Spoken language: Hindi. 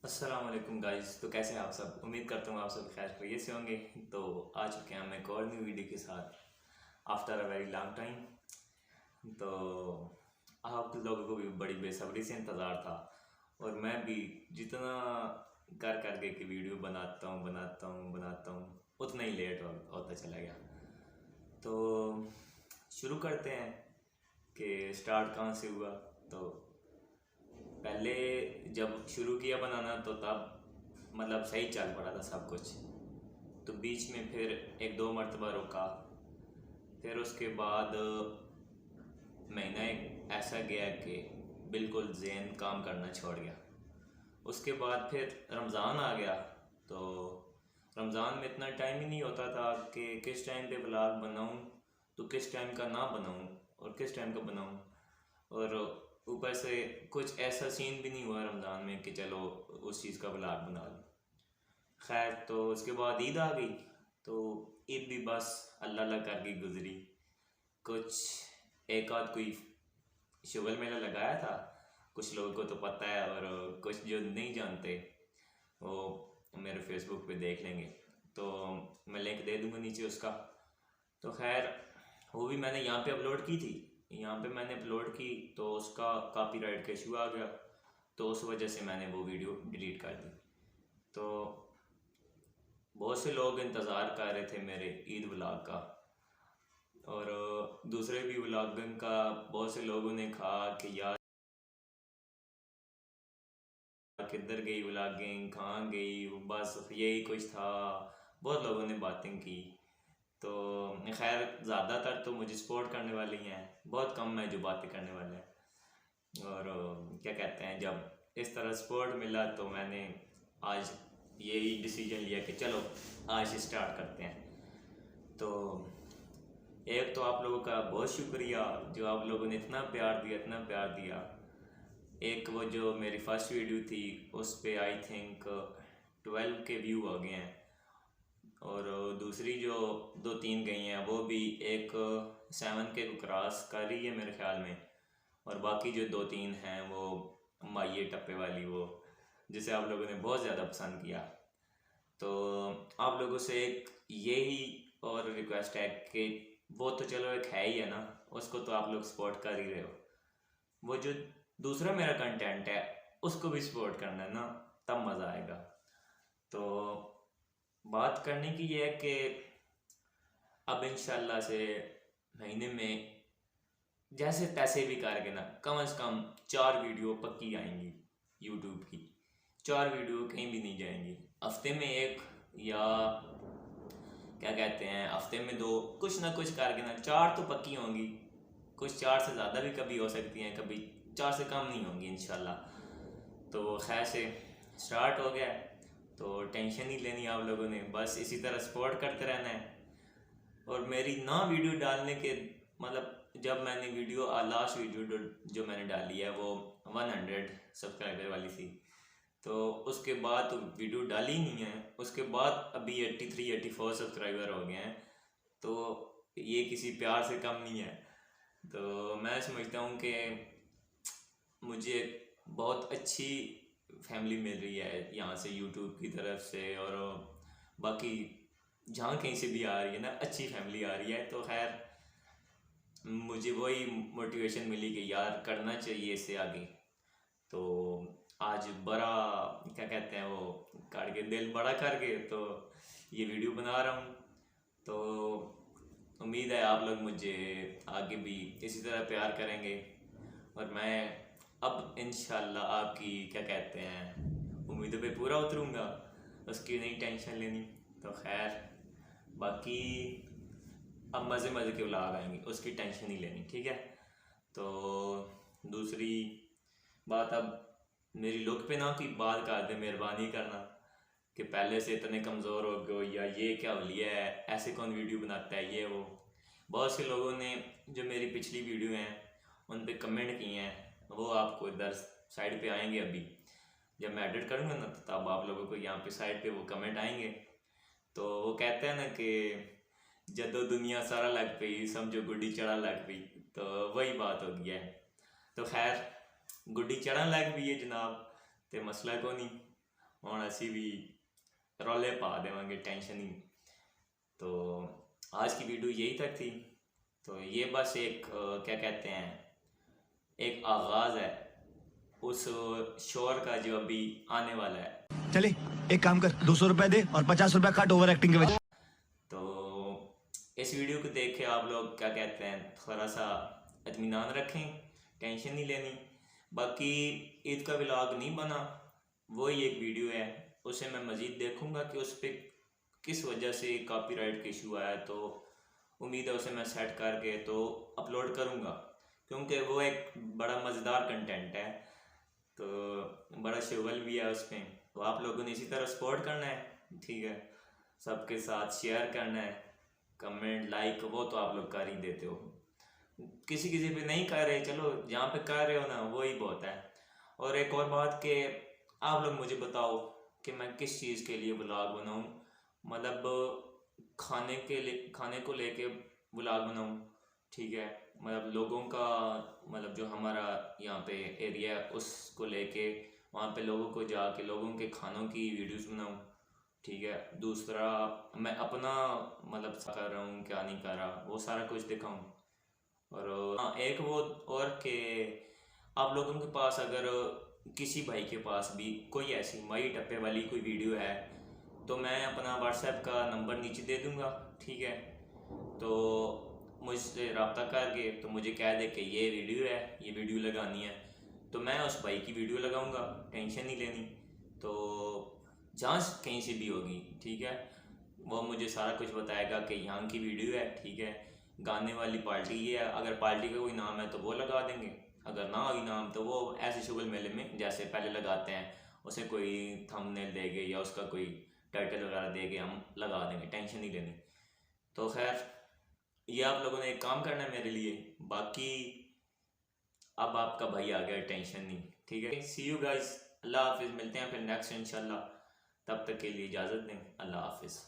अस्सलाम वालेकुम गाइस। तो कैसे हैं आप सब? उम्मीद करता हूँ आप सब खैर खैरियत से होंगे। तो आ चुके हैं हम एक और न्यू वीडियो के साथ after a very long time. तो आप लोगों को भी बड़ी बेसब्री से इंतज़ार था और मैं भी जितना कर करके कि वीडियो बनाता हूँ उतना ही लेट होता चला गया। तो शुरू करते हैं कि स्टार्ट कहाँ से हुआ। तो पहले जब शुरू किया बनाना तो तब मतलब सही चल पड़ा था सब कुछ। तो बीच में फिर एक दो मरतबा रुका। फिर उसके बाद महीना एक ऐसा गया कि बिल्कुल ज़हन काम करना छोड़ गया। उसके बाद फिर रमज़ान आ गया। तो रमज़ान में इतना टाइम ही नहीं होता था कि किस टाइम पे व्लॉग बनाऊं तो किस टाइम का ना बनाऊं और किस टाइम का बनाऊं। और ऊपर से कुछ ऐसा सीन भी नहीं हुआ रमज़ान में कि चलो उस चीज़ का व्लॉग बना लूँ। खैर तो उसके बाद ईद आ गई। तो ईद भी बस अल्लाह अल्लाह करके गुजरी। कुछ एक आध कोई शुगल मेला लगाया था, कुछ लोगों को तो पता है और कुछ जो नहीं जानते वो मेरे फेसबुक पे देख लेंगे। तो मैं लिंक दे दूँगा नीचे उसका। तो खैर वो भी मैंने यहाँ पे अपलोड की थी। यहाँ पे मैंने अपलोड की तो उसका कॉपीराइट का इशू आ गया। तो उस वजह से मैंने वो वीडियो डिलीट कर दी। तो बहुत से लोग इंतज़ार कर रहे थे मेरे ईद व्लॉग का। और दूसरे भी व्लॉगन का बहुत से लोगों ने कहा कि यार किधर गई व्लॉगिंग, कहाँ गई, बस यही कुछ था। बहुत लोगों ने बातें की। तो खैर ज़्यादातर तो मुझे सपोर्ट करने वाले ही हैं, बहुत कम है जो बातें करने वाले हैं। और क्या कहते हैं, जब इस तरह सपोर्ट मिला तो मैंने आज यही डिसीजन लिया कि चलो आज से स्टार्ट करते हैं। तो एक तो आप लोगों का बहुत शुक्रिया जो आप लोगों ने इतना प्यार दिया, इतना प्यार दिया। एक वो जो मेरी फर्स्ट वीडियो थी उस पे आई थिंक 12 के व्यू आ गए हैं। और दूसरी जो दो तीन गई हैं वो भी एक 7 के को क्रॉस कर रही है मेरे ख्याल में। और बाकी जो दो तीन हैं वो माइये टप्पे वाली, वो जिसे आप लोगों ने बहुत ज़्यादा पसंद किया। तो आप लोगों से एक यही और रिक्वेस्ट है कि वो तो चलो एक है ही है ना, उसको तो आप लोग सपोर्ट कर ही रहे हो। वो जो दूसरा मेरा कंटेंट है उसको भी सपोर्ट करना है ना, तब मज़ा आएगा। तो बात करने की ये है कि अब इंशाल्लाह से महीने में जैसे तैसे भी करके ना कम से कम 4 वीडियो पक्की आएंगी यूट्यूब की। 4 वीडियो कहीं भी नहीं जाएंगी। हफ्ते में एक, या क्या कहते हैं हफ्ते में दो, कुछ ना कुछ करके ना 4 तो पक्की होंगी। कुछ 4 से ज़्यादा भी कभी हो सकती हैं, कभी 4 से कम नहीं होंगी इंशाल्लाह। तो खैर से स्टार्ट हो गया है। तो टेंशन नहीं लेनी आप लोगों ने, बस इसी तरह सपोर्ट करते रहना है। और मेरी ना वीडियो डालने के मतलब जब मैंने वीडियो लास्ट वीडियो जो मैंने डाली है वो 100 सब्सक्राइबर वाली थी। तो उसके बाद तो वीडियो डाली ही नहीं है। उसके बाद अभी 83-84 सब्सक्राइबर हो गए हैं। तो ये किसी प्यार से कम नहीं है। तो मैं समझता हूँ कि मुझे बहुत अच्छी फैमिली मिल रही है यहाँ से यूट्यूब की तरफ से। और बाकी जहाँ कहीं से भी आ रही है ना, अच्छी फैमिली आ रही है। तो खैर मुझे वही मोटिवेशन मिली कि यार करना चाहिए इससे आगे। तो आज बड़ा क्या कहते हैं वो करके दिल बड़ा करके तो ये वीडियो बना रहा हूँ। तो उम्मीद है आप लोग मुझे आगे भी इसी तरह प्यार करेंगे। और मैं अब इंशाल्लाह आपकी क्या कहते हैं उम्मीदों पे पूरा उतरूँगा, उसकी नहीं टेंशन लेनी। तो खैर बाकी अब मज़े मज़े के व्लॉग आएंगे, उसकी टेंशन नहीं लेनी, ठीक है। तो दूसरी बात, अब मेरी लुक पे ना की बात कर दे, मेहरबानी करना कि पहले से इतने कमज़ोर हो गए हो या ये क्या हो लिया है, ऐसे कौन वीडियो बनाता है ये वो। बहुत से लोगों ने जो मेरी पिछली वीडियो हैं उन पे कमेंट किए हैं, वो आपको इधर साइड पे आएंगे। अभी जब मैं एडिट करूँगा ना तो तब आप लोगों को यहाँ पे साइड पे वो कमेंट आएंगे। तो वो कहते हैं ना कि जदों दुनिया सारा लग पई समझो गुड्डी चढ़ा लग पई। तो वही बात हो गया है। तो खैर गुड्डी चढ़न लग पई है जनाब, तो मसला को नहीं। ਹੁਣ ਅਸੀਂ भी रौले पा देवांगे, टेंशन ही। तो आज की वीडियो यही तक थी। तो ये बस एक क्या कहते हैं, एक आगाज़ है उस शोर का जो अभी आने वाला है। चले एक काम कर, 200 रुपए दे और 50 रुपए काट ओवर एक्टिंग के वजह। तो इस वीडियो को देख के आप लोग क्या कहते हैं, थोड़ा सा इत्मीनान रखें, टेंशन नहीं लेनी। बाकी ईद का व्लॉग नहीं बना, वही एक वीडियो है, उसे मैं मज़ीद देखूंगा कि उस पर किस वजह से कॉपीराइट का इशू आया। तो उम्मीद है उसे मैं सेट करके तो अपलोड करूंगा, क्योंकि वो एक बड़ा मज़ेदार कंटेंट है, तो बड़ा शुगल भी है उसमें। तो आप लोगों ने इसी तरह सपोर्ट करना है, ठीक है, सबके साथ शेयर करना है, कमेंट लाइक वो तो आप लोग कर ही देते हो, किसी किसी पे नहीं कर रहे, चलो जहाँ पे कर रहे हो ना वही बहुत है। और एक और बात कि आप लोग मुझे बताओ कि मैं किस चीज़ के लिए व्लॉग बनाऊँ, मतलब खाने को लेके व्लॉग बनाऊँ, ठीक है, मतलब लोगों का, मतलब जो हमारा यहाँ पे एरिया है उसको लेके वहाँ पे लोगों को जाके लोगों के खानों की वीडियोस बनाऊँ, ठीक है। दूसरा मैं अपना मतलब कर रहा हूँ क्या नहीं कर रहा वो सारा कुछ दिखाऊँ। और हाँ एक वो और के आप लोगों के पास अगर किसी भाई के पास भी कोई ऐसी माई टप्पे वाली कोई वीडियो है तो मैं अपना व्हाट्सएप का नंबर नीचे दे दूँगा, ठीक है। तो मुझसे रब्ता करके तो मुझे कह दे कि ये वीडियो है, ये वीडियो लगानी है, तो मैं उस भाई की वीडियो लगाऊंगा, टेंशन नहीं लेनी। तो जहाँ कहीं से भी होगी, ठीक है, वो मुझे सारा कुछ बताएगा कि यहाँ की वीडियो है, ठीक है, गाने वाली पार्टी ये है, अगर पार्टी का कोई नाम है तो वो लगा देंगे, अगर ना होगी नाम तो वो ऐसे शुगल मेले में जैसे पहले लगाते हैं उसे कोई थंबनेल देंगे या उसका कोई टाइटल वगैरह देंगे, हम लगा देंगे, टेंशन नहीं लेनी। तो खैर ये आप लोगों ने एक काम करना है मेरे लिए, बाकी अब आपका भाई आ गया, टेंशन नहीं, ठीक है। सी यू गाइस, अल्लाह हाफिज़, मिलते हैं फिर नेक्स्ट इंशाल्लाह, तब तक के लिए इजाज़त दें, अल्लाह हाफिज़।